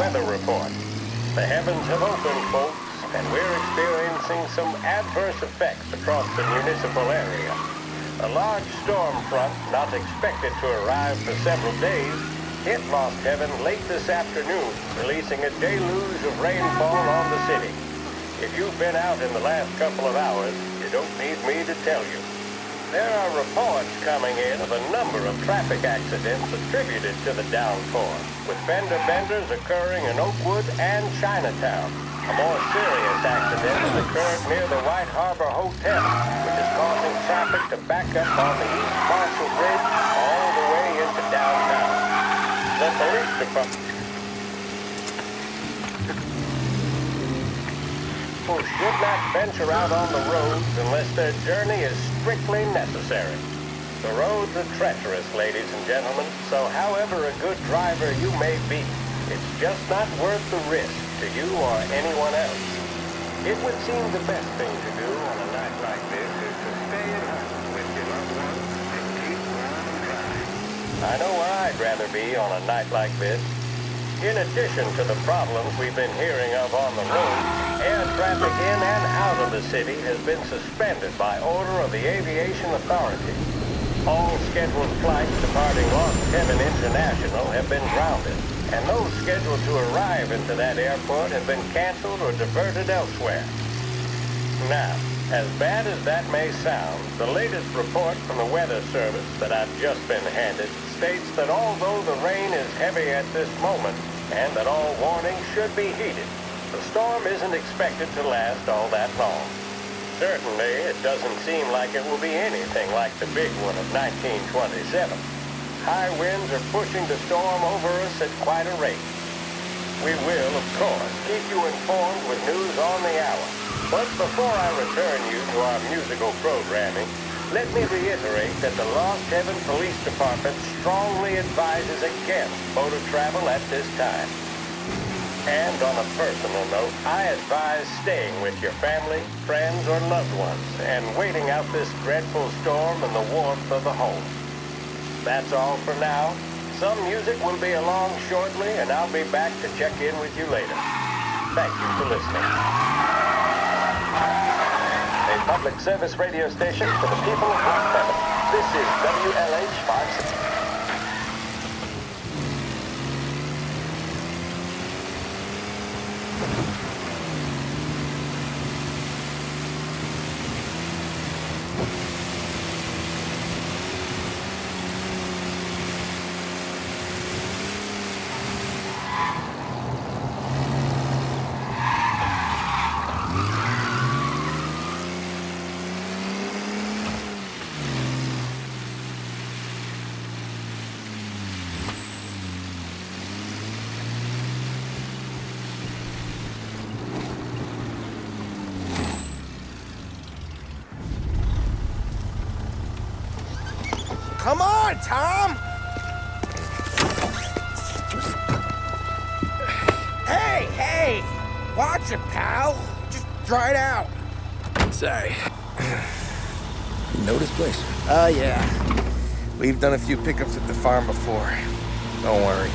weather report. The heavens have opened, folks, and we're experiencing some adverse effects across the municipal area. A large storm front, not expected to arrive for several days, hit Lost Heaven late this afternoon, releasing a deluge of rainfall on the city. If you've been out in the last couple of hours, you don't need me to tell you. There are reports coming in of a number of traffic accidents attributed to the downpour, with fender benders occurring in Oakwood and Chinatown. A more serious accident has occurred near the White Harbor Hotel, which is causing traffic to back up on the East Marshall Bridge all the way into downtown. The police department should not venture out on the roads unless their journey is strictly necessary. The roads are treacherous, ladies and gentlemen, so however a good driver you may be, it's just not worth the risk to you or anyone else. It would seem the best thing to do on a night like this is to stay at home with your loved ones and keep warm and dry. I know where I'd rather be on a night like this. In addition to the problems we've been hearing of on the road, air traffic in and out of the city has been suspended by order of the Aviation Authority. All scheduled flights departing Lost Heaven International have been grounded, and those scheduled to arrive into that airport have been canceled or diverted elsewhere. Now, as bad as that may sound, the latest report from the Weather Service that I've just been handed states that although the rain is heavy at this moment, and that all warnings should be heeded, the storm isn't expected to last all that long. Certainly, it doesn't seem like it will be anything like the big one of 1927. High winds are pushing the storm over us at quite a rate. We will, of course, keep you informed with news on the hour. But before I return you to our musical programming, let me reiterate that the Lost Heaven Police Department strongly advises against motor travel at this time. And on a personal note, I advise staying with your family, friends, or loved ones and waiting out this dreadful storm in the warmth of the home. That's all for now. Some music will be along shortly, and I'll be back to check in with you later. Thank you for listening. A public service radio station for the people of Lost Heaven. This is WLH 56. Come on, Tom! Hey! Watch it, pal. Just dry it out. Sorry. You know this place? Yeah. We've done a few pickups at the farm before. Don't worry.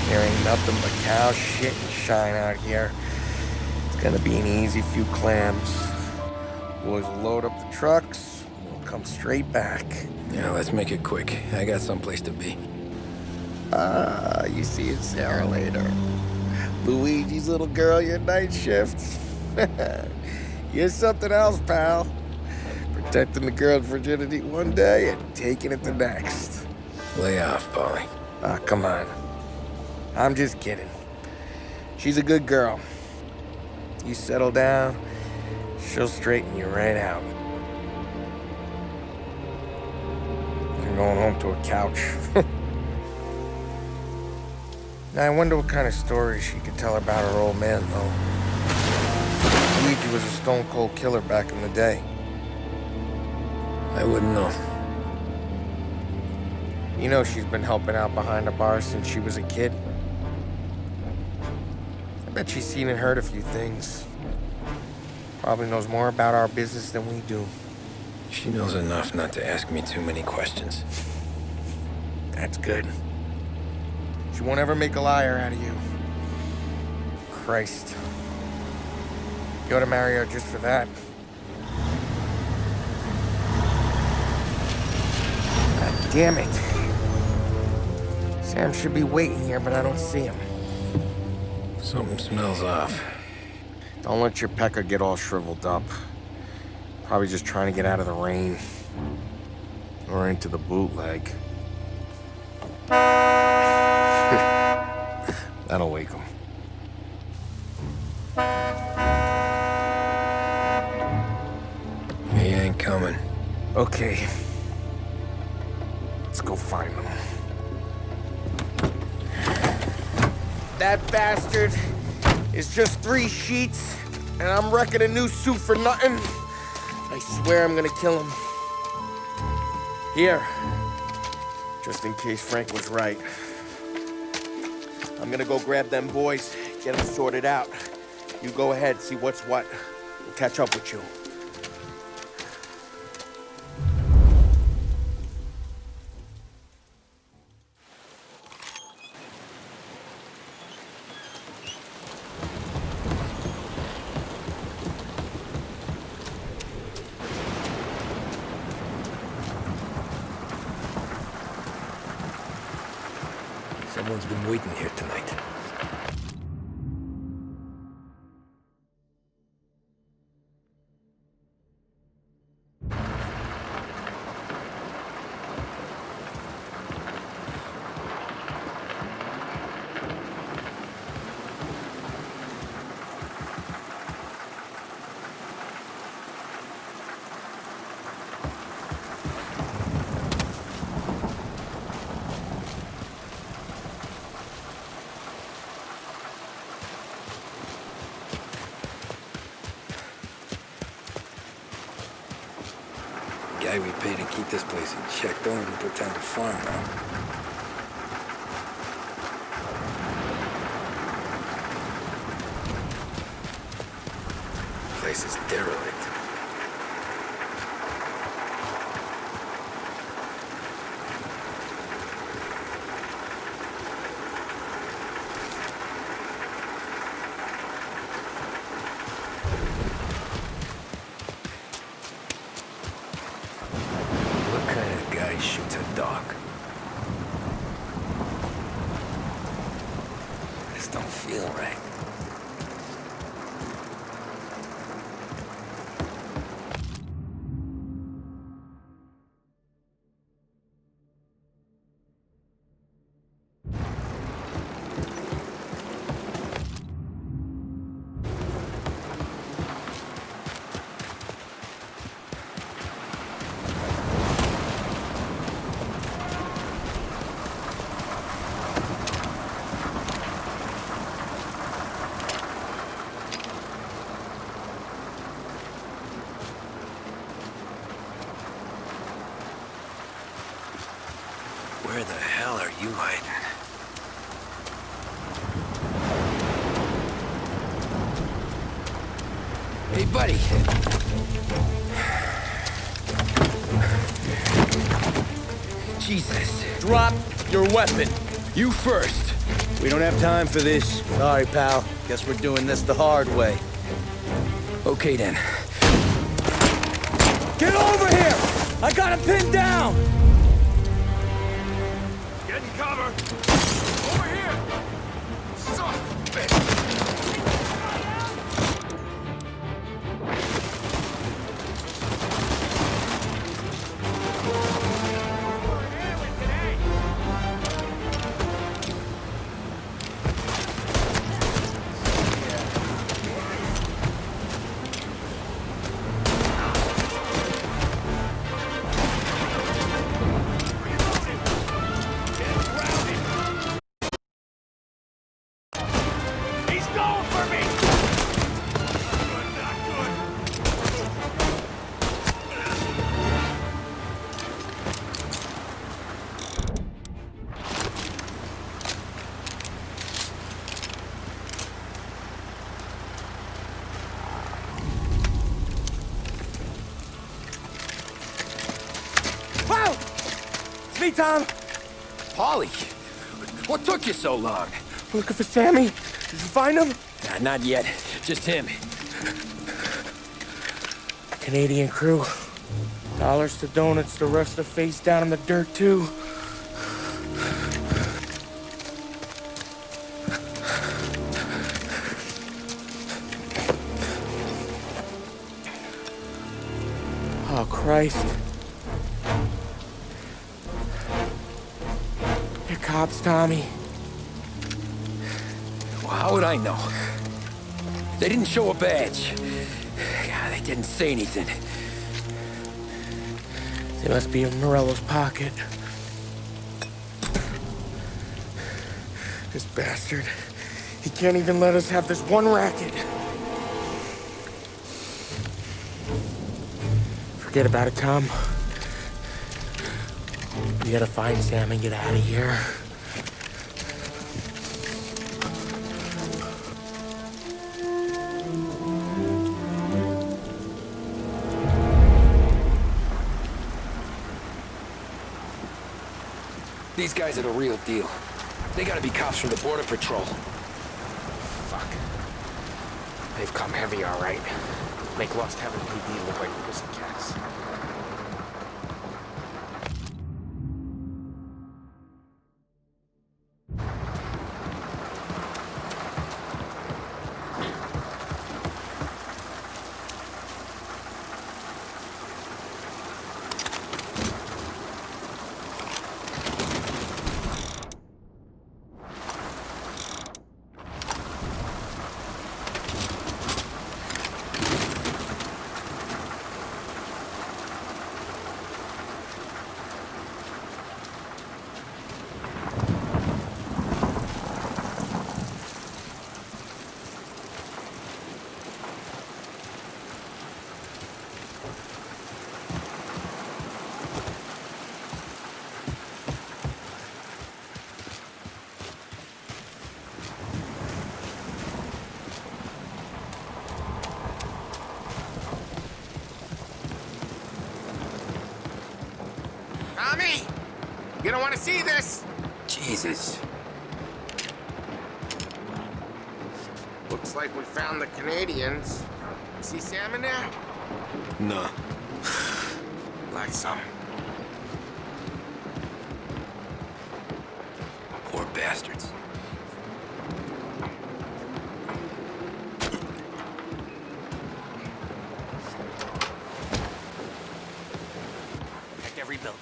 There ain't nothing but cow shit and shine out here. It's gonna be an easy few clams. Boys will load up the trucks, and we'll come straight back. Yeah, let's make it quick. I got someplace to be. You see Sarah later. Luigi's little girl, your night shift. You're something else, pal. Protecting the girl's virginity one day and taking it the next. Lay off, Polly. Come on. I'm just kidding. She's a good girl. You settle down, she'll straighten you right out. I'm going home to a couch. Now, I wonder what kind of stories she could tell about her old man, though. Luigi was a stone-cold killer back in the day. I wouldn't know. You know she's been helping out behind the bar since she was a kid. I bet she's seen and heard a few things. Probably knows more about our business than we do. She knows enough not to ask me too many questions. That's good. She won't ever make a liar out of you. Christ. You ought to marry her just for that. God damn it. Sam should be waiting here, but I don't see him. Something smells off. Don't let your pecker get all shriveled up. Probably just trying to get out of the rain. Or into the bootleg. That'll wake him. He ain't coming. Okay. Let's go find him. That bastard is just 3 sheets, and I'm wrecking a new suit for nothing. I swear I'm gonna kill him. Here. Just in case Frank was right. I'm gonna go grab them boys, get them sorted out. You go ahead, see what's what. We'll catch up with you. Someone's been waiting here tonight. Guy we pay to keep this place in check. Don't even pretend to farm now. Place is derelict. Shoots a dog. This don't feel right. Where the hell are you hiding? Hey, buddy. Jesus. Drop your weapon. You first. We don't have time for this. Sorry, pal. Guess we're doing this the hard way. Okay, then. Get over here! I got him pinned down! Get in cover! Over here! Son of a bitch! Me, Tom! Polly, what took you so long? Looking for Sammy. Did you find him? Nah, not yet. Just him. Canadian crew. Dollars to donuts, the rest are face down in the dirt, too. Oh, Christ. They're cops, Tommy. Well, how would I know? They didn't show a badge. God, they didn't say anything. They must be in Morello's pocket. This bastard. He can't even let us have this one racket. Forget about it, Tom. We gotta find Sam and get out of here. These guys are the real deal. They gotta be cops from the Border Patrol. Fuck. They've come heavy, all right. Make Lost Heaven PD look like pussycats. Tommy! You don't want to see this! Jesus. Looks like we found the Canadians. See Sam in there? Nah. Like some. Poor bastards. Check every building.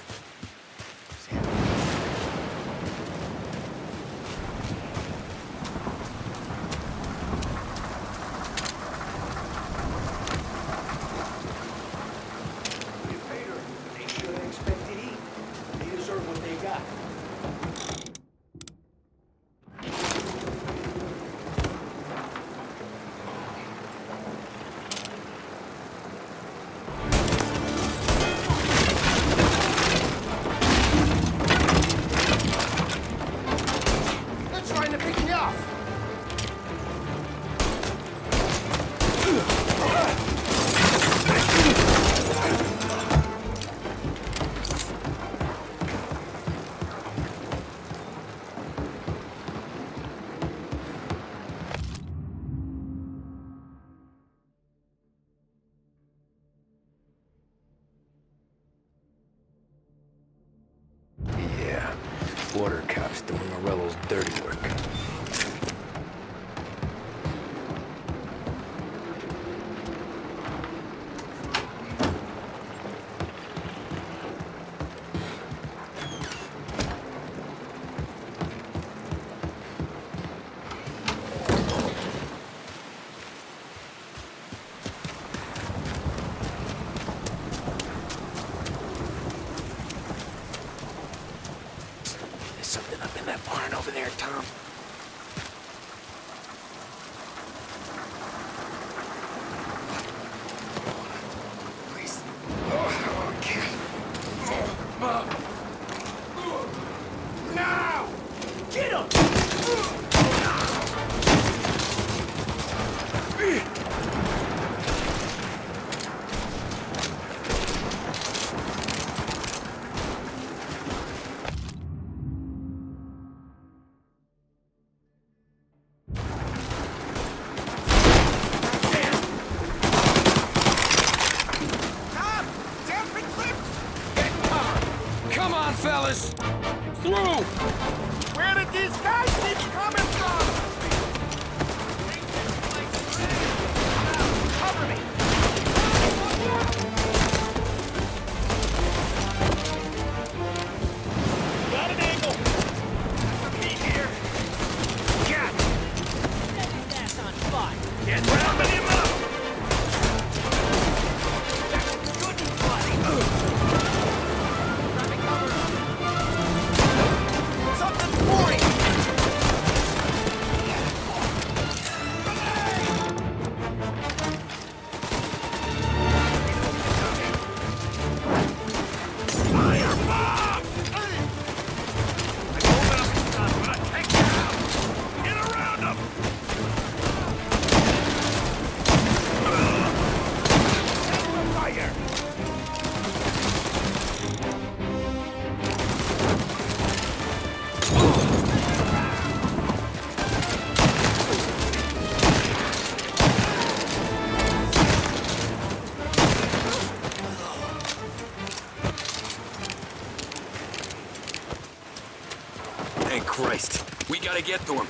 They shouldn't expect to eat. They deserve what they got. They're trying to pick me off! Yeah. Border cops doing Morello's dirty work. There's something up in that barn over there, Tom. fellas! Through! Where did these guys keep coming from? Cover me! Got an angle! Me here! Got it! Set his ass on fire. Get rounding him up! Something for him! Firebomb! I told him it's not gonna take you out! Get around him! Fire! Thank Christ. We gotta get to him.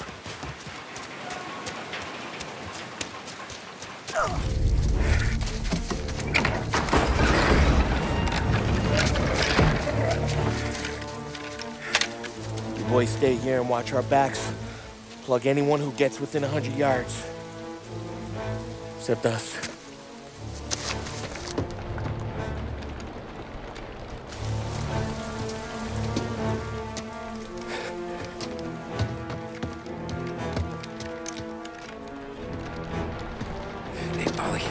You boys stay here and watch our backs. Plug anyone who gets within 100 yards. Except us. Hey, Polly.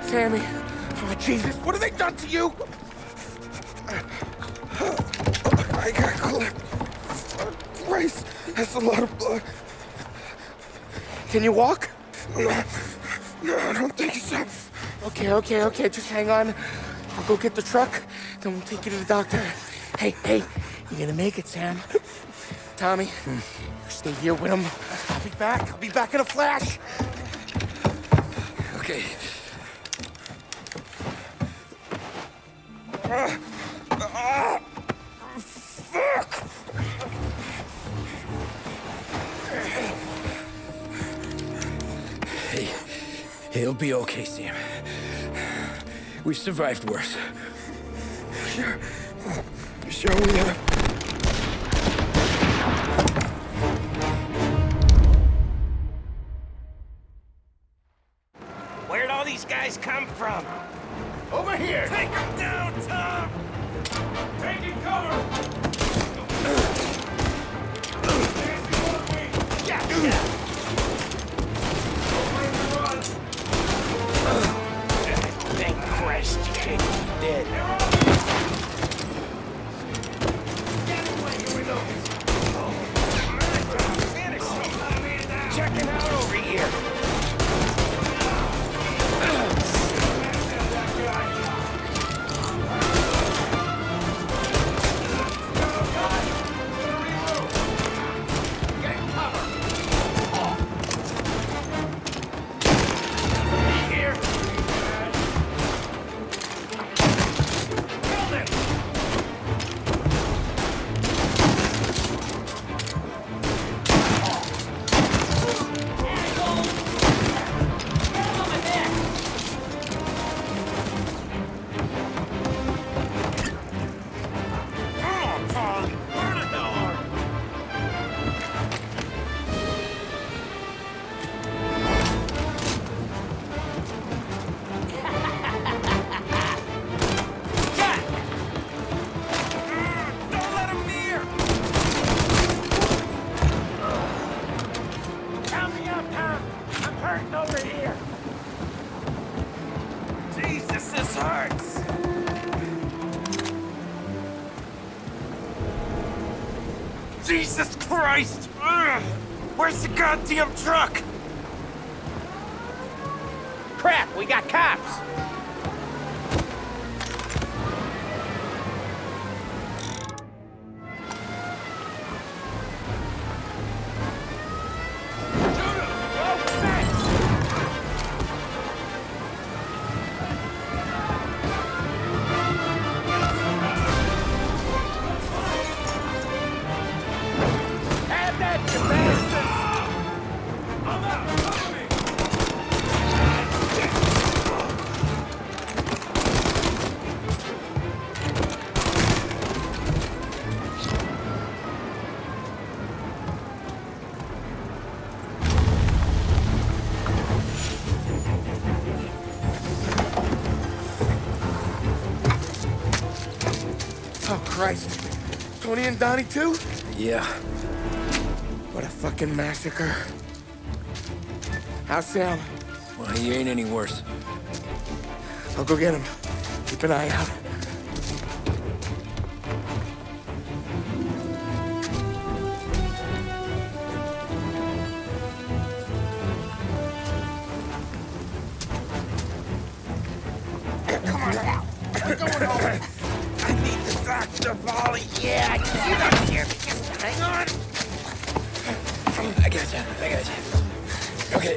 Sammy! Oh, Jesus, what have they done to you? I got clipped. Christ, that's a lot of blood. Can you walk? No, I don't think so. Okay, just hang on. I'll go get the truck, then we'll take you to the doctor. Hey, you're gonna make it, Sam. Tommy, you stay here with him. I'll be back in a flash. Okay. Fuck! Hey, he'll be okay, Sam. We've survived worse. Sure we have. Where'd all these guys come from? Over here! Take them down, Tom! Taking cover! Yeah! Thank Christ you ain't dead. Checking out over here. Jesus Christ! Ugh. Where's the goddamn truck? Crap, we got cops! Christ. Tony and Donnie too? Yeah. What a fucking massacre. How's Sam? Well, he ain't any worse. I'll go get him. Keep an eye out. Come on now. We're going home. I need the doctor, Volley. Yeah, you don't hear me. Just hang on. I gotcha. Okay.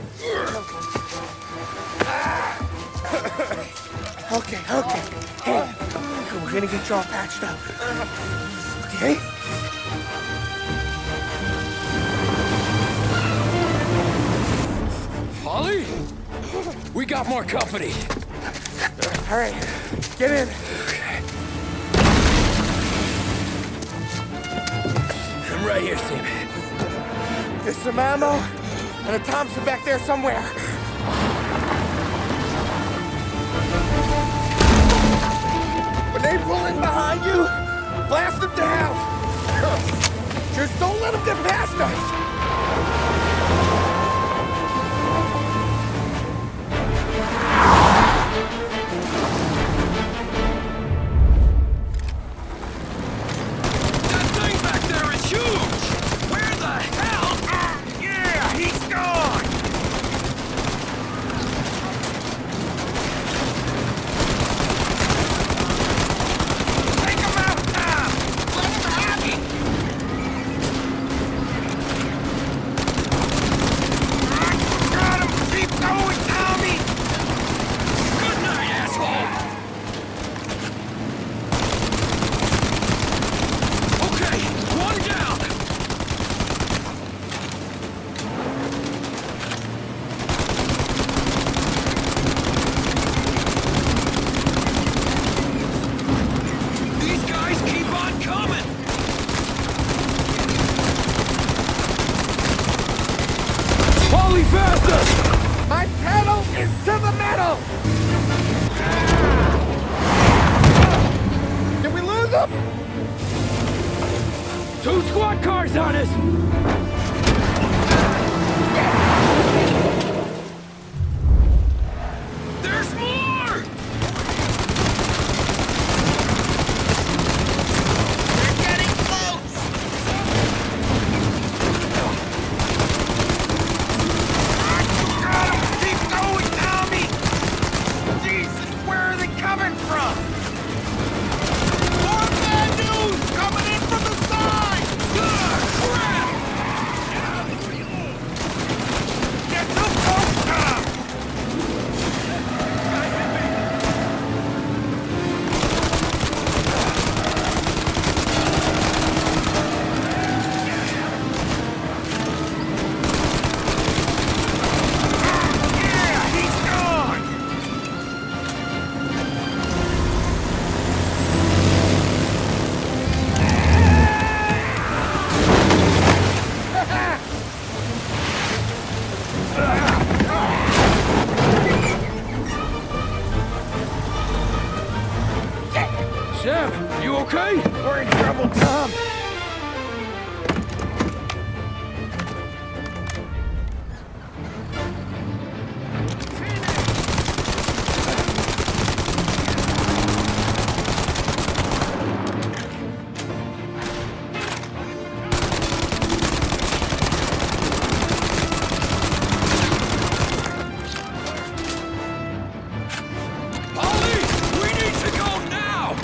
Okay. Hey, we're gonna get you all patched up. Okay? Holly? We got more company. All right, get in. I'm right here, Sam. There's some ammo and a Thompson back there somewhere. When they pull in behind you, blast them down. Just don't let them get past us. That thing back there is huge! Where the hell? Yeah, he's gone! Take him out now! Let him have it! Got him! Keep going, Tommy! Good night, asshole! Okay, one down! These guys keep on coming! Holly, faster! My pedal is to the metal. Did we lose them? 2 squad cars on us! There's more! They're getting close! Got him! Keep going, Tommy! Jesus, where are they coming from? More bad news coming in from the side! Crap! Get too close, Tom! Yeah, he's gone! Sam, you okay? We're in trouble, Tom. Ollie, we need to go now!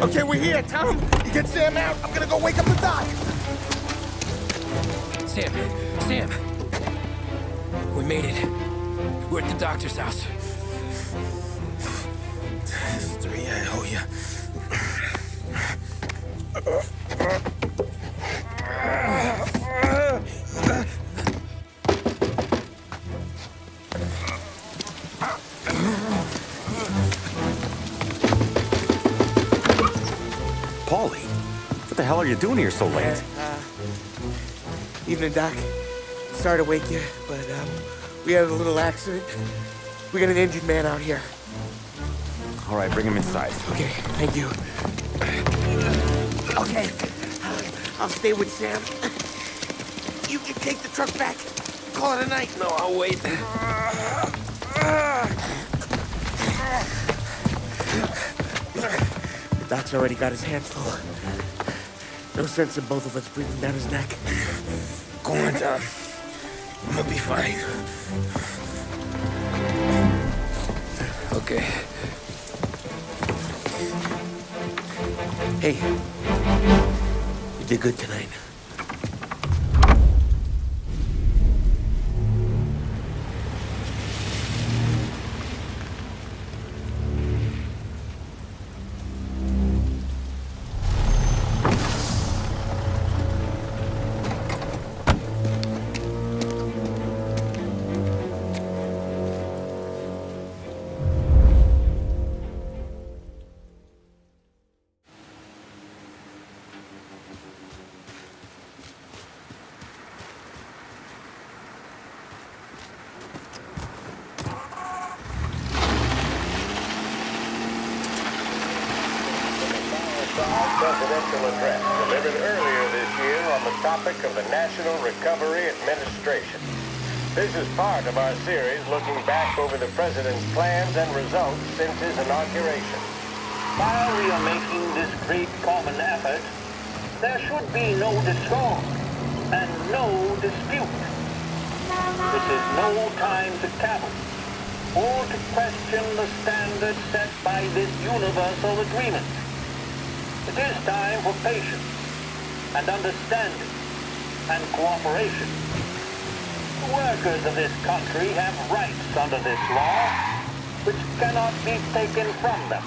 Okay, we're here, Tom. You get Sam out. I'm gonna go wake up the doc. Sam! We made it. We're at the doctor's house. This is the me I owe you. Paulie, what the hell are you doing here so late? Evening, Doc. Sorry to wake you, but we had a little accident. We got an injured man out here. All right, bring him inside. Okay, thank you. Okay, I'll stay with Sam. You can take the truck back. Call it a night. No, I'll wait. The doc's already got his hands full. No sense in both of us breathing down his neck. Go on, Tom. I'm gonna be fine. Okay. Hey, you did good tonight. Presidential address delivered earlier this year on the topic of the National Recovery Administration. This is part of our series looking back over the president's plans and results since his inauguration. While we are making this great common effort, there should be no discord and no dispute. This is no time to cavil or to question the standards set by this universal agreement. It is time for patience and understanding and cooperation. The workers of this country have rights under this law which cannot be taken from them,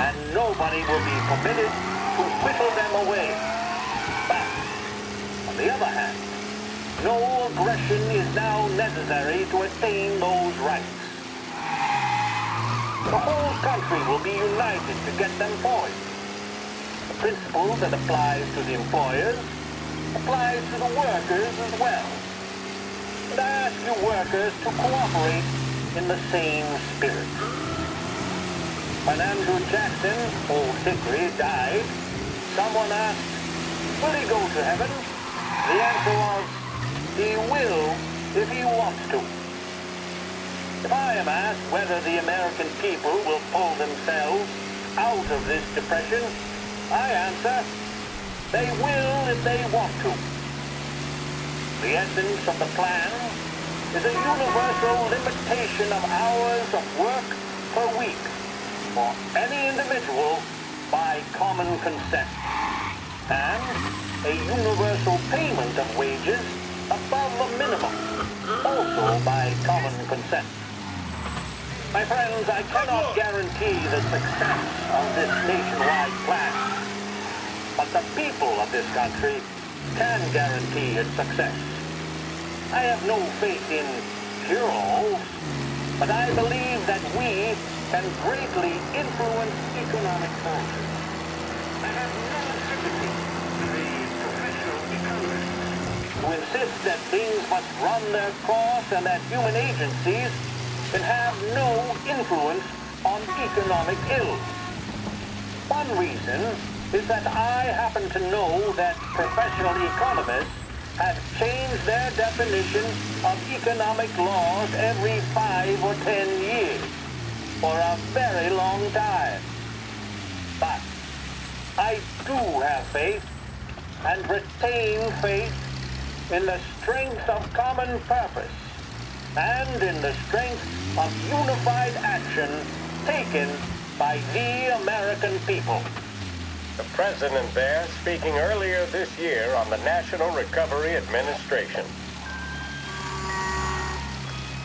and nobody will be permitted to whittle them away. But, on the other hand, no aggression is now necessary to attain those rights. The whole country will be united to get them forward. The principle that applies to the employers applies to the workers as well. And I ask you workers to cooperate in the same spirit. When Andrew Jackson, Old Hickory, died, someone asked, will he go to heaven? The answer was, he will if he wants to. If I am asked whether the American people will pull themselves out of this depression, I answer, they will if they want to. The essence of the plan is a universal limitation of hours of work per week for any individual by common consent, and a universal payment of wages above the minimum, also by common consent. My friends, I cannot guarantee the success of this nationwide plan. But the people of this country can guarantee its success. I have no faith in cure-alls, but I believe that we can greatly influence economic forces. I have no sympathy with the professional economists who insist that things must run their course and that human agencies can have no influence on economic ills. One reason is that I happen to know that professional economists have changed their definition of economic laws every 5 or 10 years for a very long time. But I do have faith and retain faith in the strength of common purpose and in the strength of unified action taken by the American people. The president there speaking earlier this year on the National Recovery Administration.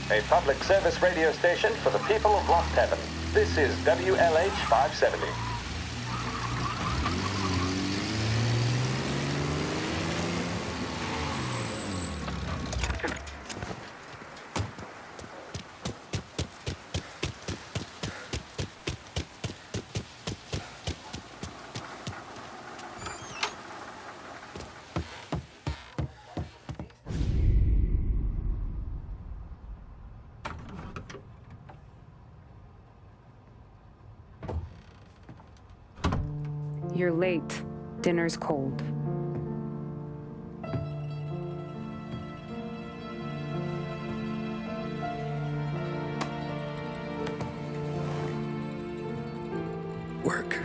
A public service radio station for the people of Lost Heaven. This is WLH 570. You're late. Dinner's cold. Work.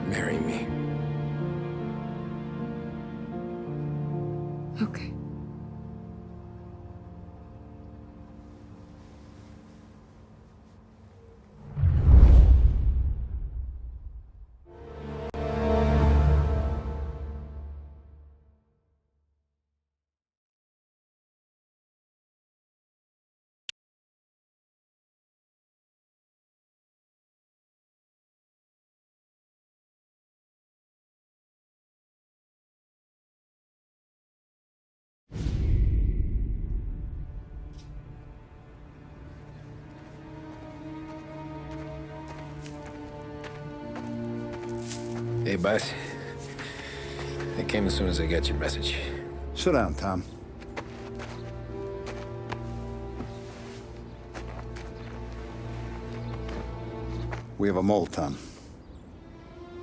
Marry me. Okay. Hey, boss. I came as soon as I got your message. Sit down, Tom. We have a mole, Tom.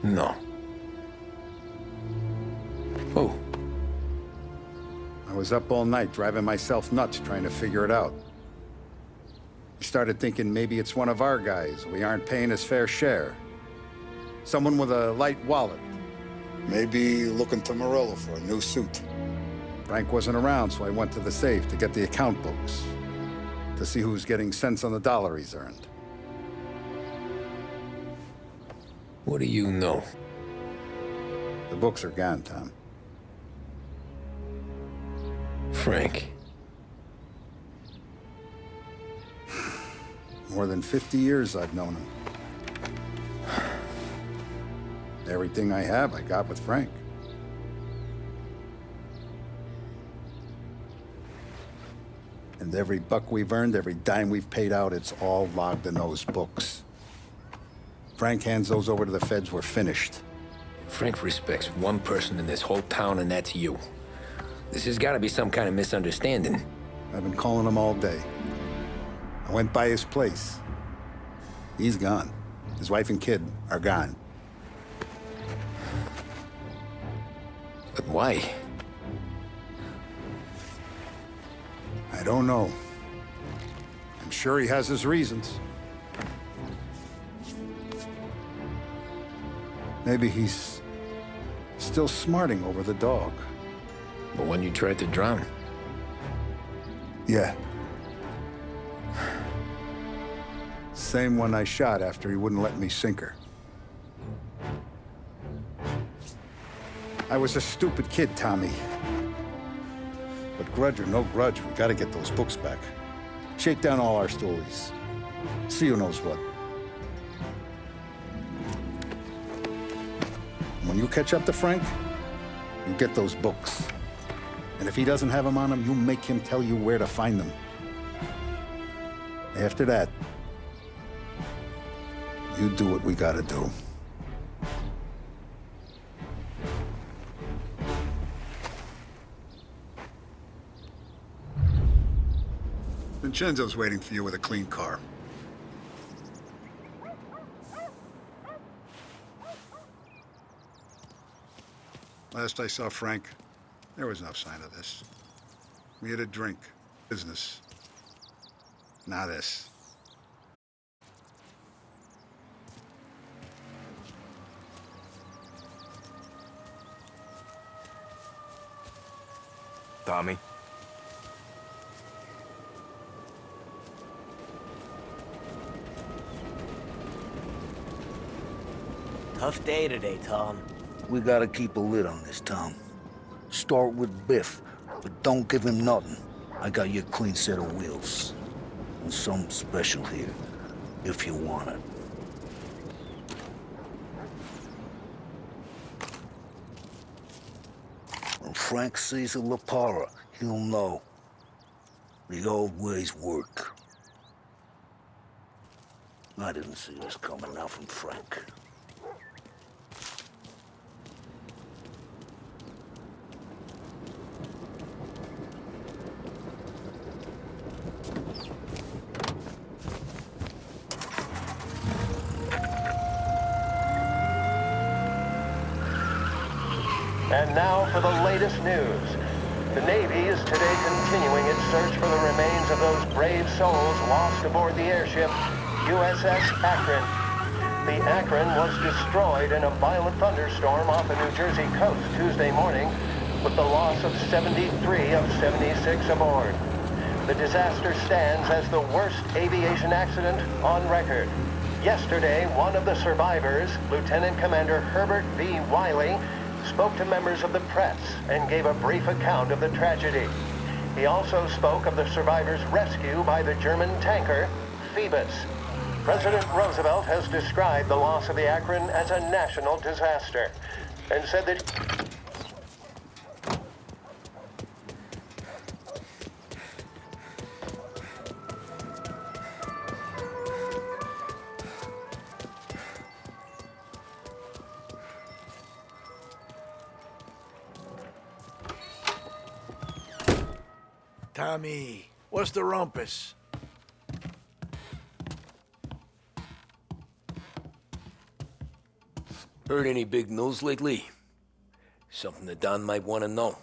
No. Oh. I was up all night driving myself nuts trying to figure it out. I started thinking maybe it's one of our guys. We aren't paying his fair share. Someone with a light wallet. Maybe looking to Morello for a new suit. Frank wasn't around, so I went to the safe to get the account books. To see who's getting cents on the dollar he's earned. What do you know? The books are gone, Tom. Frank. More than 50 years I've known him. Everything I have, I got with Frank. And every buck we've earned, every dime we've paid out, it's all logged in those books. Frank hands those over to the feds, we're finished. Frank respects one person in this whole town, and that's you. This has got to be some kind of misunderstanding. I've been calling him all day. I went by his place. He's gone. His wife and kid are gone. But why? I don't know. I'm sure he has his reasons. Maybe he's still smarting over the dog. The one you tried to drown? Yeah. Same one I shot after he wouldn't let me sink her. I was a stupid kid, Tommy. But grudge or no grudge, we gotta get those books back. Shake down all our stories. See who knows what. When you catch up to Frank, you get those books. And if he doesn't have them on him, you make him tell you where to find them. After that, you do what we gotta do. Shinzo's waiting for you with a clean car. Last I saw Frank, there was no sign of this. We had a drink. Business. Now this. Tommy? Tough day today, Tom. We gotta keep a lid on this, Tom. Start with Biff, but don't give him nothing. I got you a clean set of wheels. And something special here, if you want it. When Frank sees a La Parra, he'll know. The old ways work. I didn't see this coming now from Frank. And now for the latest news. The Navy is today continuing its search for the remains of those brave souls lost aboard the airship USS Akron. The Akron was destroyed in a violent thunderstorm off the New Jersey coast Tuesday morning, with the loss of 73 of 76 aboard. The disaster stands as the worst aviation accident on record. Yesterday, one of the survivors, Lieutenant Commander Herbert V. Wiley, spoke to members of the press and gave a brief account of the tragedy. He also spoke of the survivors' rescue by the German tanker, Phoebus. President Roosevelt has described the loss of the Akron as a national disaster and said that Tommy, what's the rumpus? Heard any big news lately? Something that Don might want to know.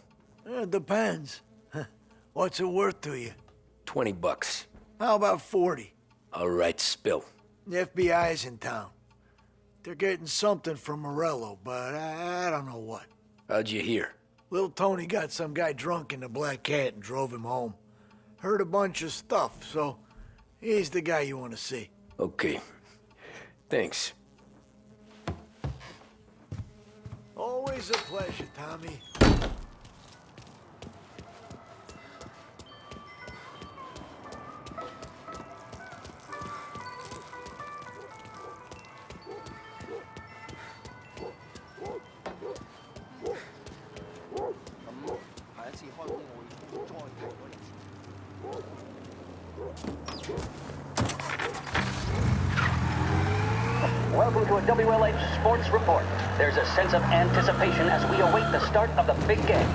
It depends. What's it worth to you? $20. How about 40? All right, spill. The FBI's in town. They're getting something from Morello, but I don't know what. How'd you hear? Little Tony got some guy drunk in the Black Cat and drove him home. Heard a bunch of stuff, so he's the guy you want to see. Okay. Thanks. Always a pleasure, Tommy. Welcome to a WLH Sports Report. There's a sense of anticipation as we await the start of the big game.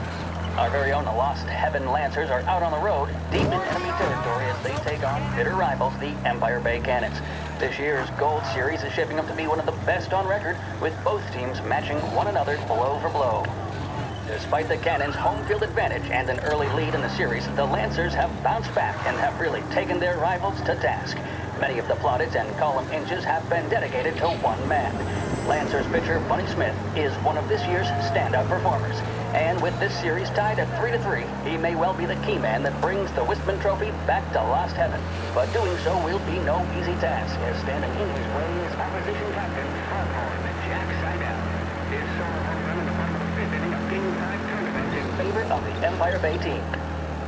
Our very own Lost Heaven Lancers are out on the road, deep in enemy territory as they take on bitter rivals, the Empire Bay Cannons. This year's Gold Series is shaping up to be one of the best on record, with both teams matching one another blow for blow. Despite the Cannons' home field advantage and an early lead in the series, the Lancers have bounced back and have really taken their rivals to task. Many of the plaudits and column inches have been dedicated to one man. Lancers pitcher Bunny Smith is one of this year's standout performers. And with this series tied at 3-3, he may well be the key man that brings the Wistman Trophy back to Lost Heaven. But doing so will be no easy task, as standing in his way is opposition captain, Hardhorn Jack Seidel. His solo home run in the bottom of the fifth inning of Game 5 tournament in favor of the Empire Bay team.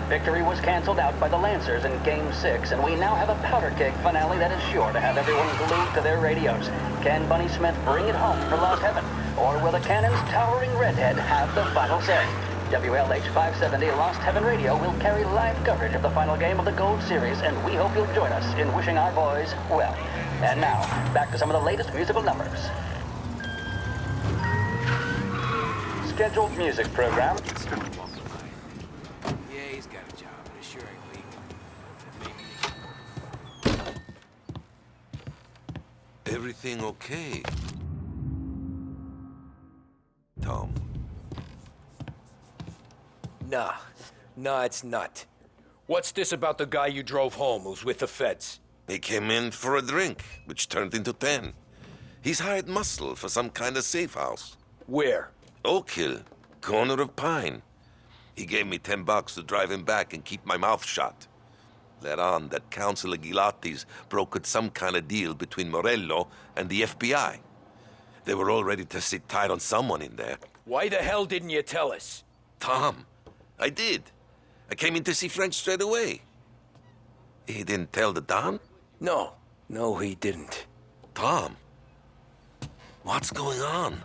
Victory was canceled out by the Lancers in Game 6, and we now have a powder keg finale that is sure to have everyone glued to their radios. Can Bunny Smith bring it home for Lost Heaven, or will the Cannon's towering redhead have the final say? WLH 570 Lost Heaven Radio will carry live coverage of the final game of the Gold Series, and we hope you'll join us in wishing our boys well. And now, back to some of the latest musical numbers. Scheduled music program. Yeah, he's got a job, but it sure ain't legal. Maybe everything okay? Tom? Nah, it's not. What's this about the guy you drove home who's with the feds? He came in for a drink, which turned into 10. He's hired muscle for some kind of safe house. Where? Oak Hill, corner of Pine. He gave me $10 to drive him back and keep my mouth shut. Let on that Councilor Gilatti's brokered some kind of deal between Morello and the FBI. They were all ready to sit tight on someone in there. Why the hell didn't you tell us? Tom, I did. I came in to see French straight away. He didn't tell the Don? No, he didn't. Tom, what's going on?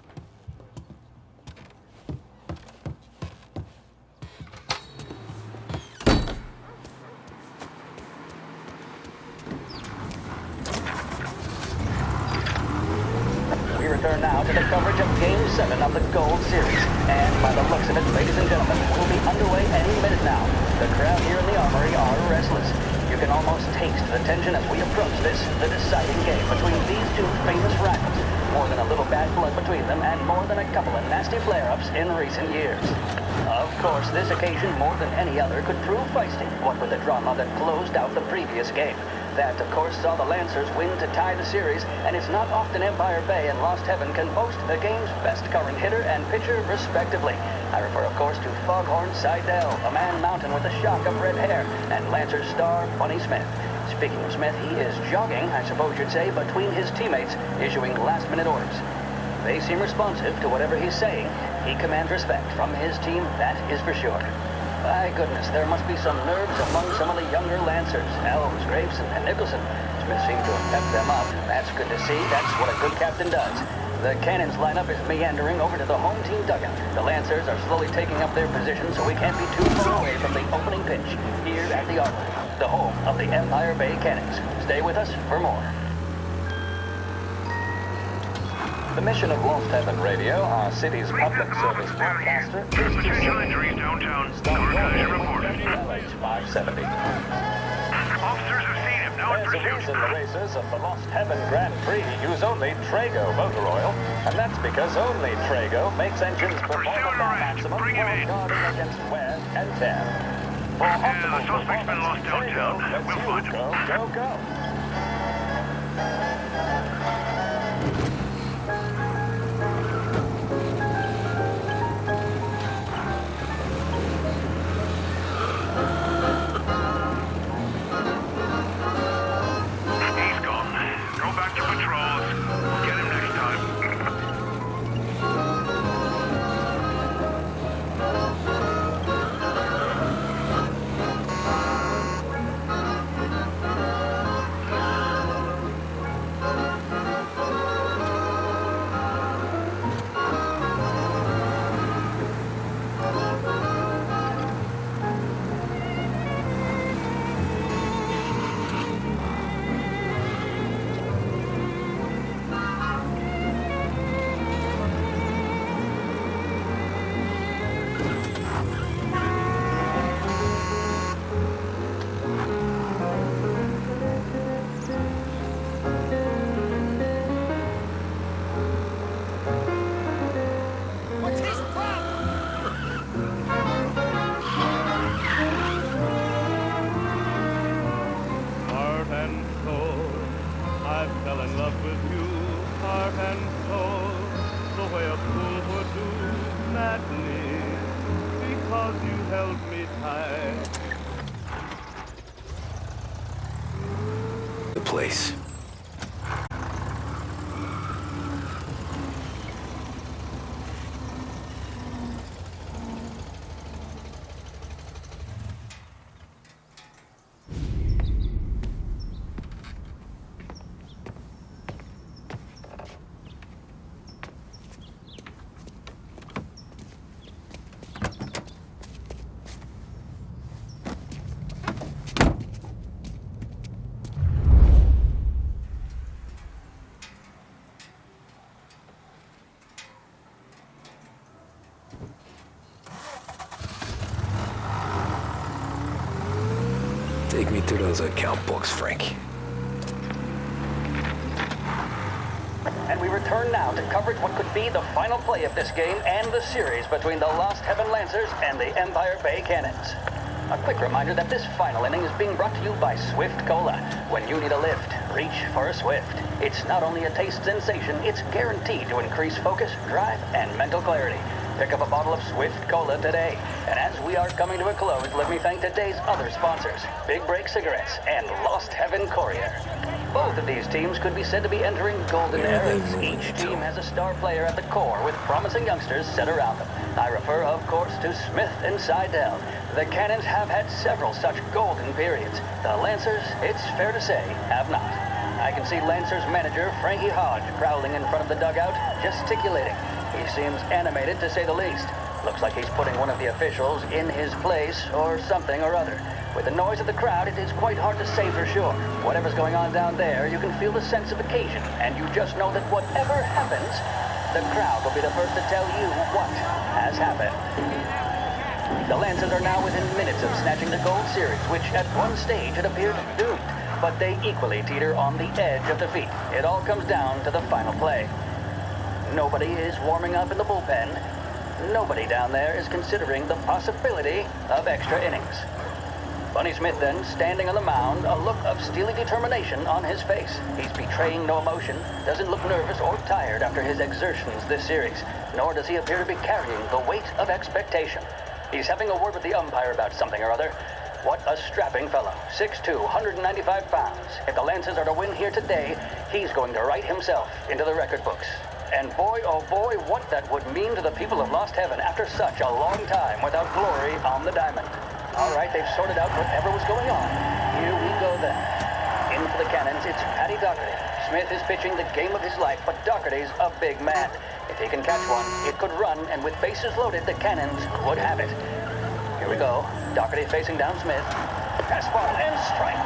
We return now to the coverage of Game 7 of the Gold Series. And by the looks of it, ladies and gentlemen, we'll be underway any minute now. The crowd here in the Armory are restless. You can almost taste the tension as we approach this, the deciding game between these two famous rivals. More than a little bad blood between them, and more than a couple of nasty flare-ups in recent years. Of course, this occasion, more than any other, could prove feisty, what with the drama that closed out the previous game. That, of course, saw the Lancers win to tie the series, and it's not often Empire Bay and Lost Heaven can boast the game's best current hitter and pitcher, respectively. I refer, of course, to Foghorn Seidel, a man mountain with a shock of red hair, and Lancers star Bunny Smith. Speaking of Smith, he is jogging, I suppose you'd say, between his teammates, issuing last-minute orders. They seem responsive to whatever he's saying. He commands respect from his team, that is for sure. My goodness, there must be some nerves among some of the younger Lancers. Elms, Grayson, and Nicholson. Smith seemed to have pepped them up. That's good to see. That's what a good captain does. The Cannons lineup is meandering over to the home team dugout. The Lancers are slowly taking up their position, so we can't be too far away from the opening pitch here at the Armory, the home of the Empire Bay Cannons. Stay with us for more. The mission of Lost Heaven Radio, our city's public service broadcaster, is to Potential injuries downtown. Organized report. 570. Officers have seen him. Now in There's a pursuit. reason the racers of the Lost Heaven Grand Prix use only Trago motor oil, and that's because only Trago makes engines perform at their maximum while guarding against wear and tear. For optimal the suspect's been lost performance, downtown. Trago lets We'll you find him. go. He's gone. Go back to patrols. We'll get him next time. Heart and soul, I fell in love with you, heart and soul, the way a fool would do madly, because you held me tight. The place. Take me to those account books, Frank. return now to coverage what could be the final play of this game and the series between the Lost Heaven Lancers and the Empire Bay Cannons. A quick reminder that this final inning is being brought to you by Swift Cola. When you need a lift, reach for a Swift. It's not only a taste sensation, it's guaranteed to increase focus, drive, and mental clarity. Pick up a bottle of Swift Cola today. And as we are coming to a close, let me thank today's other sponsors, Big Break Cigarettes and Lost Heaven Courier. Both of these teams could be said to be entering golden eras. Each team has a star player at the core with promising youngsters set around them. I refer, of course, to Smith and Seidel. The Cannons have had several such golden periods. The Lancers, it's fair to say, have not. I can see Lancers manager Frankie Hodge prowling in front of the dugout, gesticulating. He seems animated, to say the least. Looks like he's putting one of the officials in his place or something or other. With the noise of the crowd, it is quite hard to say for sure. Whatever's going on down there, you can feel the sense of occasion, and you just know that whatever happens, the crowd will be the first to tell you what has happened. The Lancers are now within minutes of snatching the Gold Series, which at one stage had appeared doomed, but they equally teeter on the edge of defeat. It all comes down to the final play. Nobody is warming up in the bullpen. Nobody down there is considering the possibility of extra innings. Bunny Smith then, standing on the mound, a look of steely determination on his face. He's betraying no emotion, doesn't look nervous or tired after his exertions this series, nor does he appear to be carrying the weight of expectation. He's having a word with the umpire about something or other. What a strapping fellow. 6'2", 195 pounds. If the Lancers are to win here today, he's going to write himself into the record books. And boy, oh boy, what that would mean to the people of Lost Heaven after such a long time without glory on the diamond. All right, they've sorted out whatever was going on. Here we go then. In for the Cannons, it's Paddy Doherty. Smith is pitching the game of his life, but Doherty's a big man. If he can catch one, it could run, and with bases loaded, the Cannons would have it. Here we go. Doherty facing down Smith. Fastball and strike.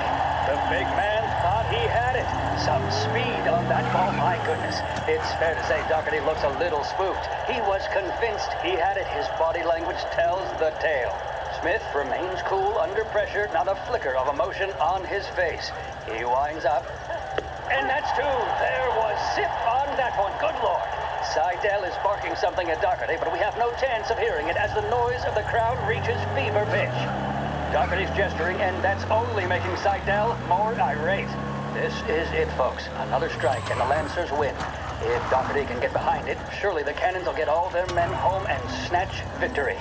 The big man thought he had it. Some speed on that ball, my goodness. It's fair to say Doherty looks a little spooked. He was convinced he had it. His body language tells the tale. Smith remains cool under pressure, not a flicker of emotion on his face. He winds up. And that's two. There was zip on that one. Good Lord. Seidel is barking something at Doherty, but we have no chance of hearing it as the noise of the crowd reaches fever pitch. Doherty's gesturing, and that's only making Seidel more irate. This is it, folks. Another strike, and the Lancers win. If Doherty can get behind it, surely the Cannons will get all their men home and snatch victory.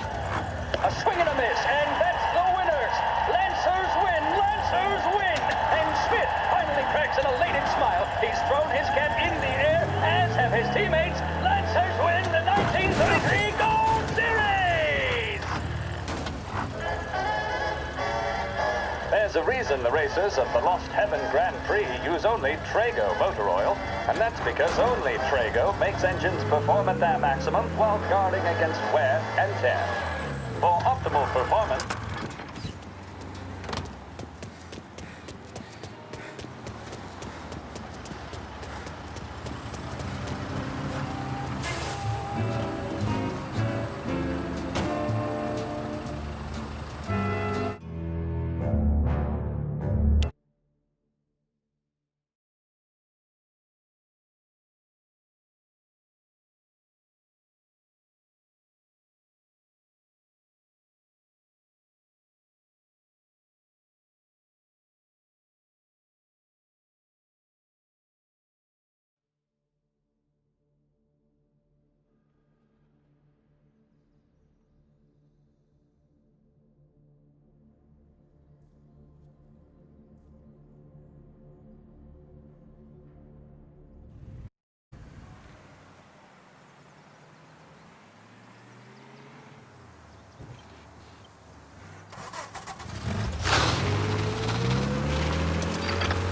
A swing and a miss, and that's the winners! Lancers win! Lancers win! And Smith finally cracks an elated smile. He's thrown his cap in the air, as have his teammates. Lancers win the 1933 Gold Series! There's a reason the racers of the Lost Heaven Grand Prix use only Trago motor oil, and that's because only Trago makes engines perform at their maximum while guarding against wear and tear. For optimal performance,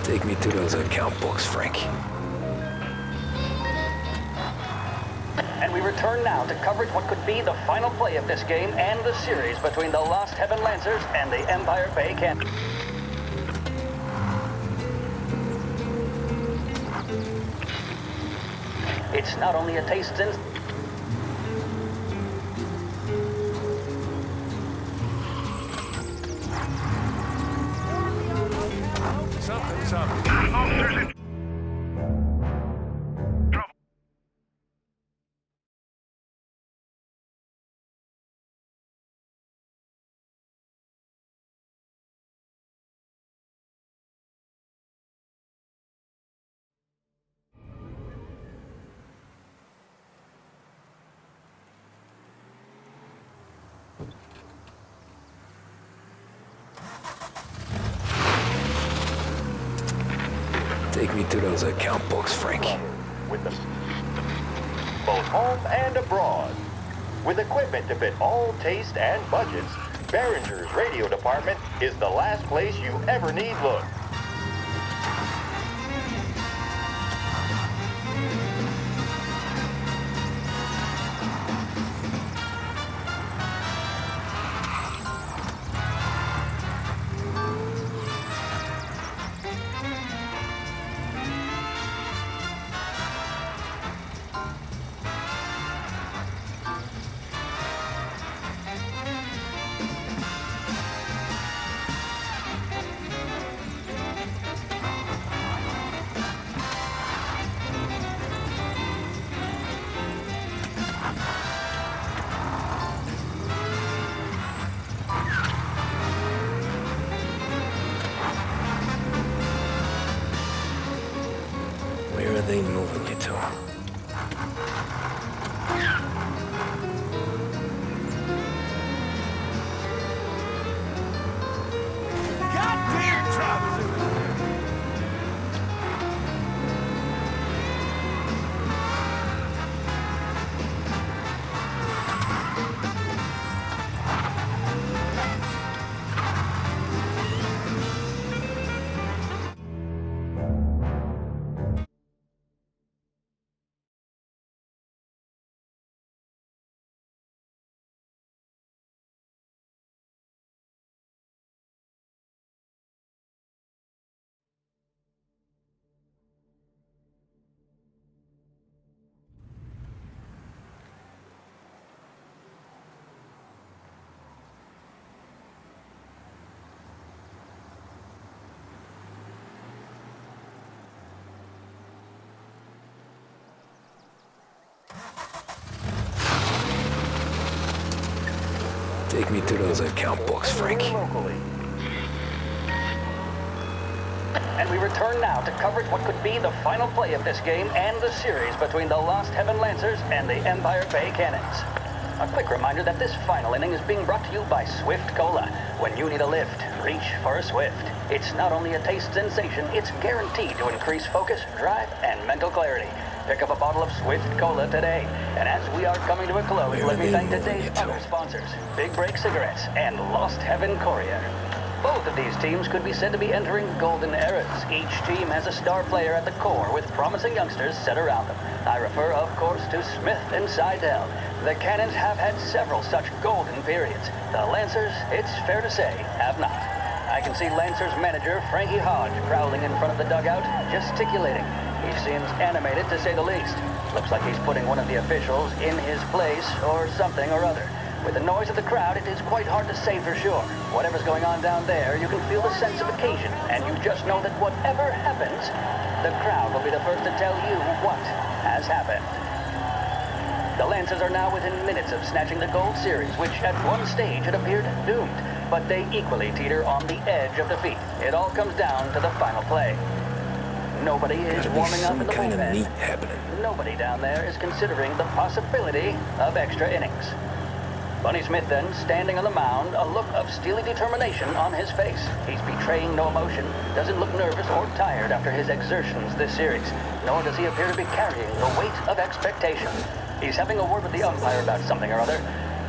Take me to those account books, Frank. And we return now to coverage what could be the final play of this game and the series between the Lost Heaven Lancers and the Empire Bay Cannons. It's not only a taste sensation. Something's up. Officers in trouble. Take me to those account books, Frank. With the both home and abroad. With equipment to fit all taste and budgets, Behringer's radio department is the last place you ever need look. Where are they moving you to? Goddamn Travis! Take me to those account books, Frank. And we return now to coverage what could be the final play of this game and the series between the Lost Heaven Lancers and the Empire Bay Cannons. A quick reminder that this final inning is being brought to you by Swift Cola. When you need a lift, reach for a Swift. It's not only a taste sensation, it's guaranteed to increase focus, drive, and mental clarity. Pick up a bottle of Swift Cola today. And as we are coming to a close, let me thank today's other sponsors, Big Break Cigarettes and Lost Heaven Courier. Both of these teams could be said to be entering golden eras. Each team has a star player at the core with promising youngsters set around them. I refer, of course, to Smith and Seidel. The Cannons have had several such golden periods. The Lancers, it's fair to say, have not. I can see Lancers manager Frankie Hodge prowling in front of the dugout, gesticulating. He seems animated, to say the least. Looks like he's putting one of the officials in his place or something or other. With the noise of the crowd, it is quite hard to say for sure. Whatever's going on down there, you can feel the sense of occasion, and you just know that whatever happens, the crowd will be the first to tell you what has happened. The Lancers are now within minutes of snatching the Gold Series, which at one stage had appeared doomed, but they equally teeter on the edge of defeat. It all comes down to the final play. Nobody is warming up in the bullpen. Nobody down there is considering the possibility of extra innings. Bunny Smith then, standing on the mound, a look of steely determination on his face. He's betraying no emotion, doesn't look nervous or tired after his exertions this series, nor does he appear to be carrying the weight of expectation. He's having a word with the umpire about something or other.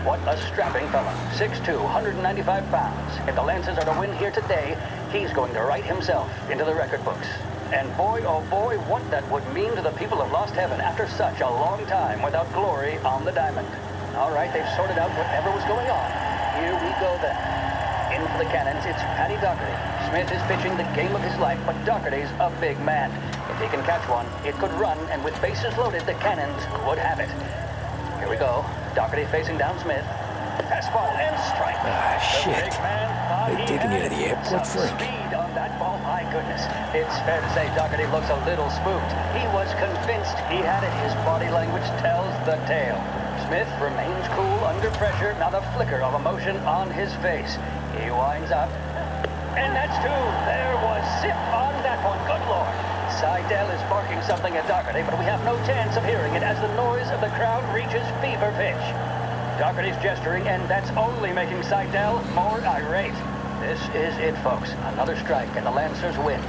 What a strapping fella, 6'2", 195 pounds. If the Lancers are to win here today, he's going to write himself into the record books. And boy, oh boy, what that would mean to the people of Lost Heaven after such a long time without glory on the diamond. All right, they've sorted out whatever was going on. Here we go then. In for the Cannons, it's Paddy Doherty. Smith is pitching the game of his life, but Doherty's a big man. If he can catch one, it could run, and with bases loaded, the Cannons could have it. Here we go. Doherty facing down Smith. Fastball and strike. Shit. They're taking you to the airport, Frank. Speed on that ball, my goodness. It's fair to say Doherty looks a little spooked. He was convinced he had it. His body language tells the tale. Smith remains cool under pressure, not a flicker of emotion on his face. He winds up. And that's two. There was zip on that one. Good Lord. Seidel is barking something at Doherty, but we have no chance of hearing it as the noise of the crowd reaches fever pitch. Doherty's gesturing, and that's only making Seidel more irate. This is it, folks. Another strike, and the Lancers win.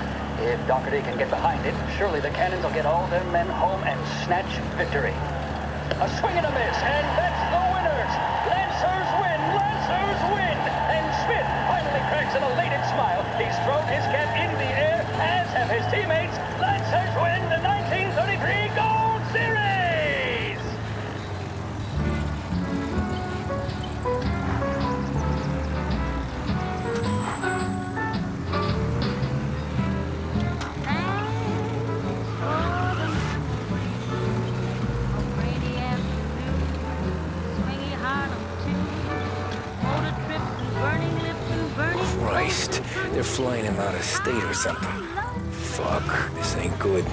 If Doherty can get behind it, surely the cannons will get all their men home and snatch victory. A swing and a miss, and that's the winners! Lancers win! Lancers win! And Smith finally cracks an elated smile. He's thrown his cap into the air, as have his teammates. Lancers win the 1933 Gold Series! Christ, they're flying him out of state or something. Fuck, this ain't good.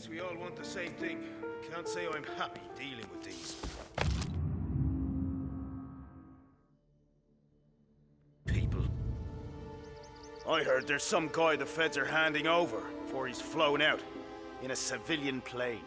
We all want the same thing. Can't say I'm happy dealing with these people. I heard there's some guy the feds are handing over before he's flown out in a civilian plane.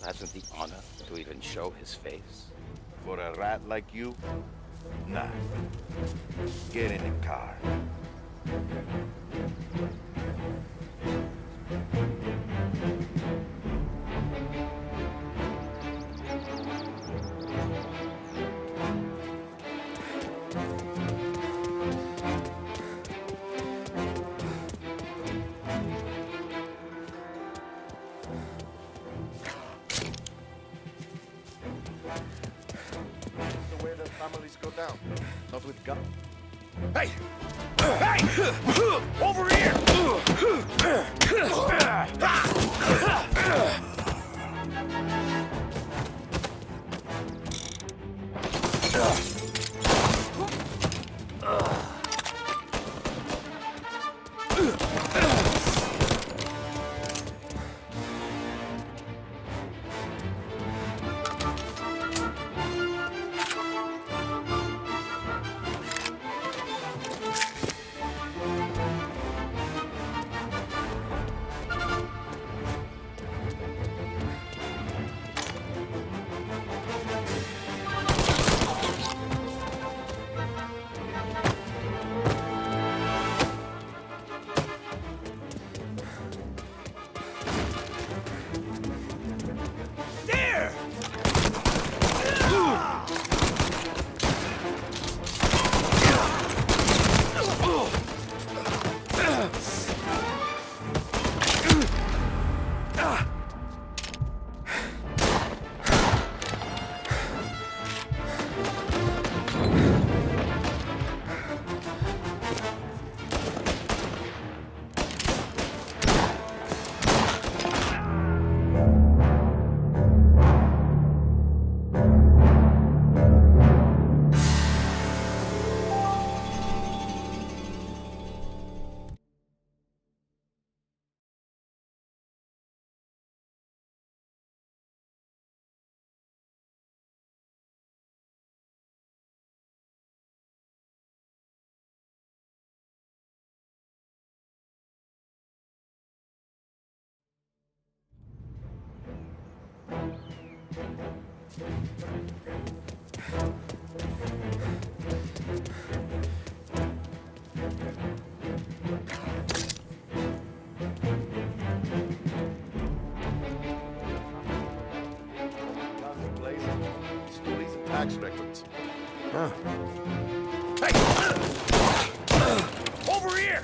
Hasn't the honor to even show his face? For a rat like you? Nah. Get in the car. Families go down, not with guns. Hey! Hey! Over here! Still these tax records. Huh. Hey! Over here!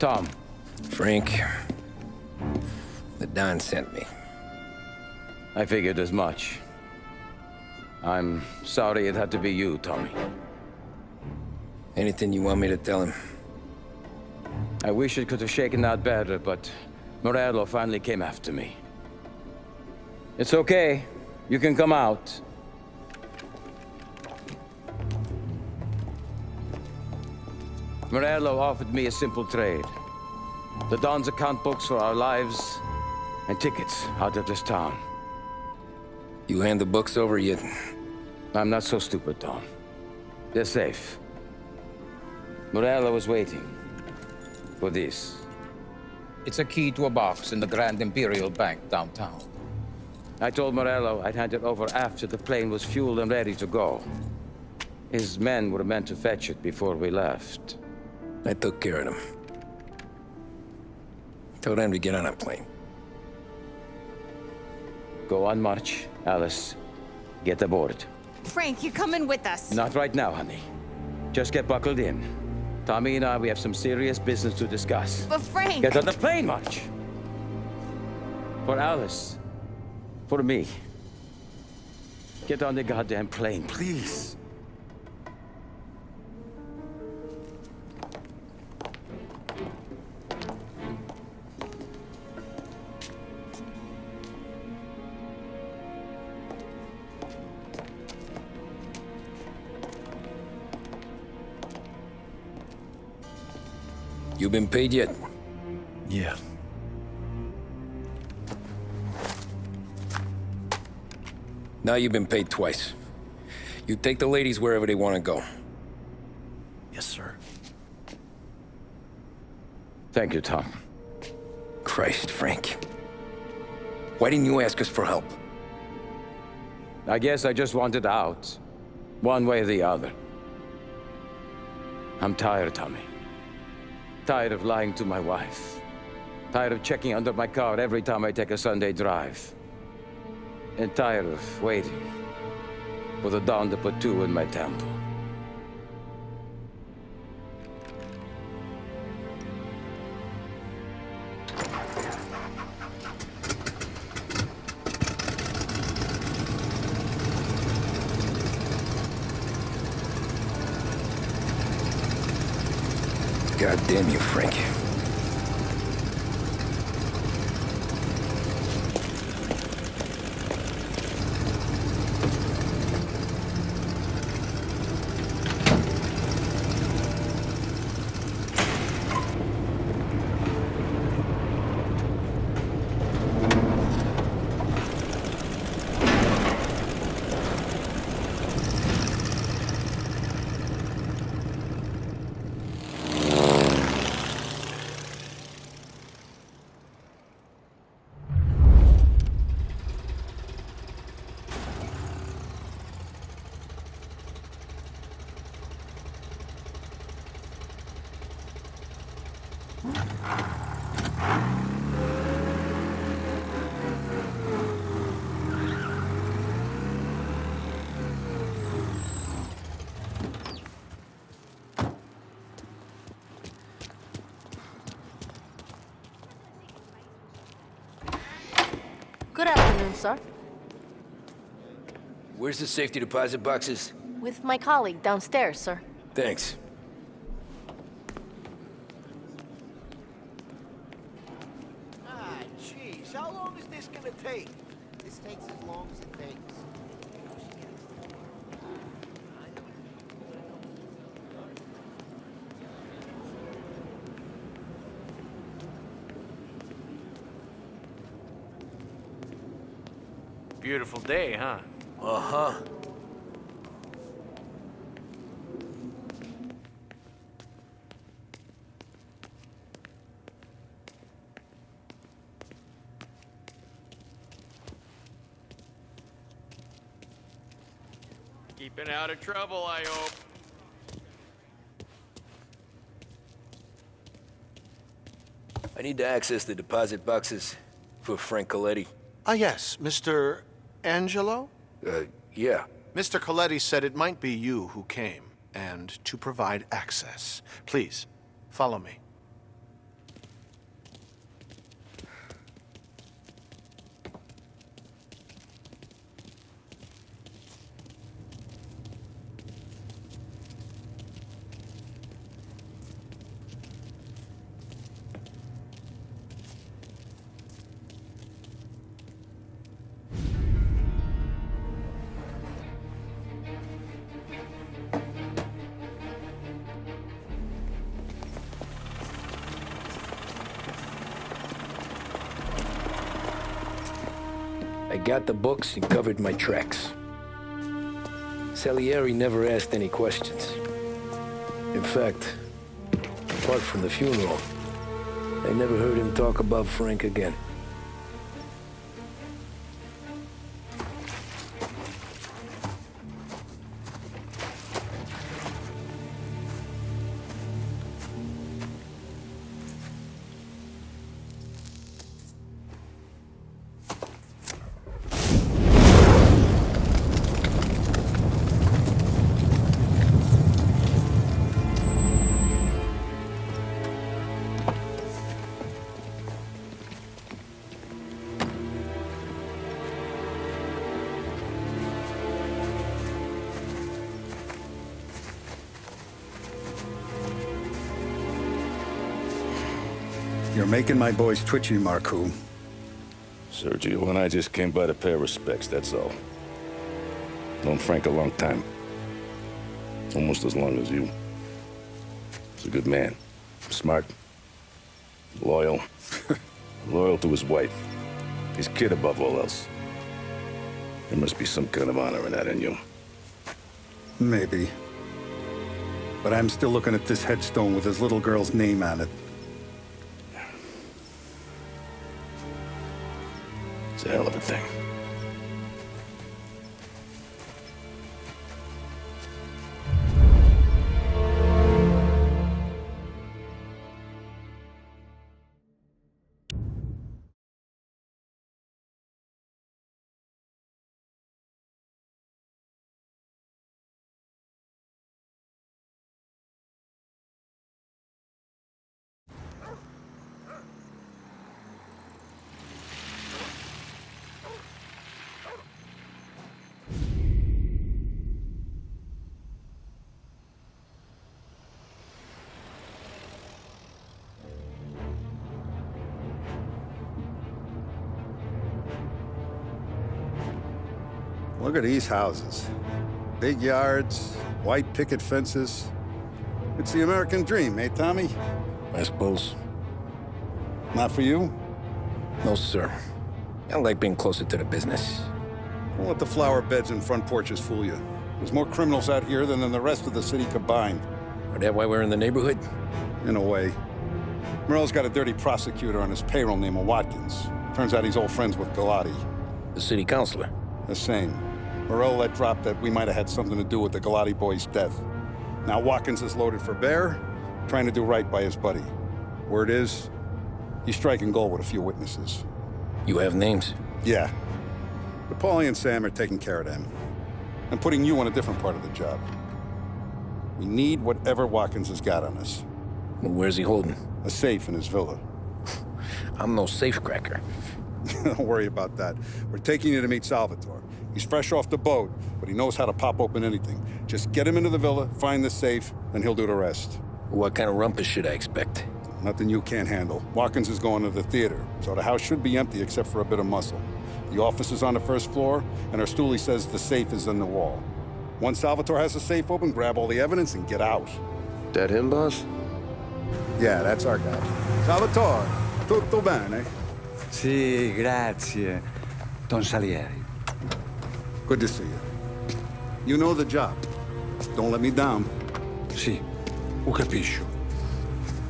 Tom. Frank. The Don sent me. I figured as much. I'm sorry it had to be you, Tommy. Anything you want me to tell him? I wish it could have shaken out better, but Morello finally came after me. It's okay. You can come out. Morello offered me a simple trade. The Don's account books for our lives and tickets out of this town. You hand the books over yet? I'm not so stupid, Don. They're safe. Morello was waiting for this. It's a key to a box in the Grand Imperial Bank downtown. I told Morello I'd hand it over after the plane was fueled and ready to go. His men were meant to fetch it before we left. I took care of them. Told them to get on a plane. Go on, march, Alice. Get aboard. Frank, you're coming with us. Not right now, honey. Just get buckled in. Tommy and I, we have some serious business to discuss. But Frank... Get on the plane, March. For Alice. For me. Get on the goddamn plane, please. You been paid yet? Yeah. Now you've been paid twice. You take the ladies wherever they want to go. Yes, sir. Thank you, Tom. Christ, Frank. Why didn't you ask us for help? I guess I just wanted out. One way or the other. I'm tired, Tommy. Tired of lying to my wife. Tired of checking under my car every time I take a Sunday drive. And tired of waiting for the dawn to put two in my temple. God damn you, Frank. Good afternoon, sir. Where's the safety deposit boxes? With my colleague downstairs, sir. Thanks. Ah, jeez. How long is this gonna take? This takes as long as it takes. Beautiful day, huh? Uh-huh. Keeping out of trouble, I hope. I need to access the deposit boxes for Frank Coletti. Ah, yes, Mr. Angelo? Yeah. Mr. Coletti said it might be you who came, and to provide access. Please, follow me. I got the books and covered my tracks. Salieri never asked any questions. In fact, apart from the funeral, I never heard him talk about Frank again. You're making my boys twitchy, Marku. Sergio and I just came by to pay respects, that's all. Known Frank a long time. Almost as long as you. He's a good man. Smart. Loyal. Loyal to his wife. His kid above all else. There must be some kind of honor in that in you. Maybe. But I'm still looking at this headstone with his little girl's name on it. It's a hell of a thing. Look at these houses. Big yards, white picket fences. It's the American dream, eh, Tommy? I suppose. Not for you? No, sir. I like being closer to the business. Don't let the flower beds and front porches fool you. There's more criminals out here than in the rest of the city combined. Is that why we're in the neighborhood? In a way. Morell's got a dirty prosecutor on his payroll named Watkins. Turns out he's old friends with Galati. The city councilor? The same. Morell let drop that we might have had something to do with the Galati boy's death. Now Watkins is loaded for bear, trying to do right by his buddy. Word is, he's striking gold with a few witnesses. You have names? Yeah. But Paulie and Sam are taking care of them. I'm putting you on a different part of the job. We need whatever Watkins has got on us. Well, where's he holding? A safe in his villa. I'm no safecracker. Don't worry about that. We're taking you to meet Salvatore. He's fresh off the boat, but he knows how to pop open anything. Just get him into the villa, find the safe, and he'll do the rest. What kind of rumpus should I expect? Nothing you can't handle. Watkins is going to the theater, so the house should be empty except for a bit of muscle. The office is on the first floor, and our stoolie says the safe is in the wall. Once Salvatore has the safe open, grab all the evidence and get out. That him, boss? Yeah, that's our guy. Salvatore, tutto bene? Sì, grazie, Don Salieri. Good to see you. You know the job. Don't let me down. Sì, ho capisco.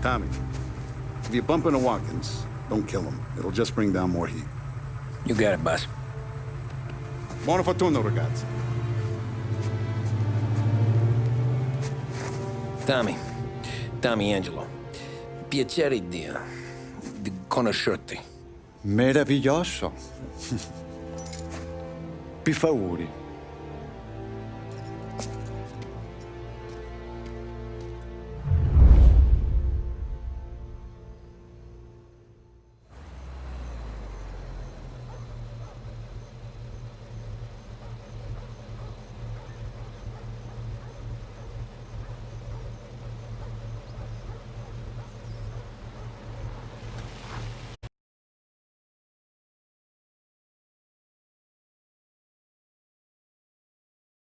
Tommy, if you bump into Watkins, don't kill him. It'll just bring down more heat. You got it, boss. Buona fortuna, ragazzi. Tommy Angelo. Piacere di conoscerti. Meraviglioso. Per favore.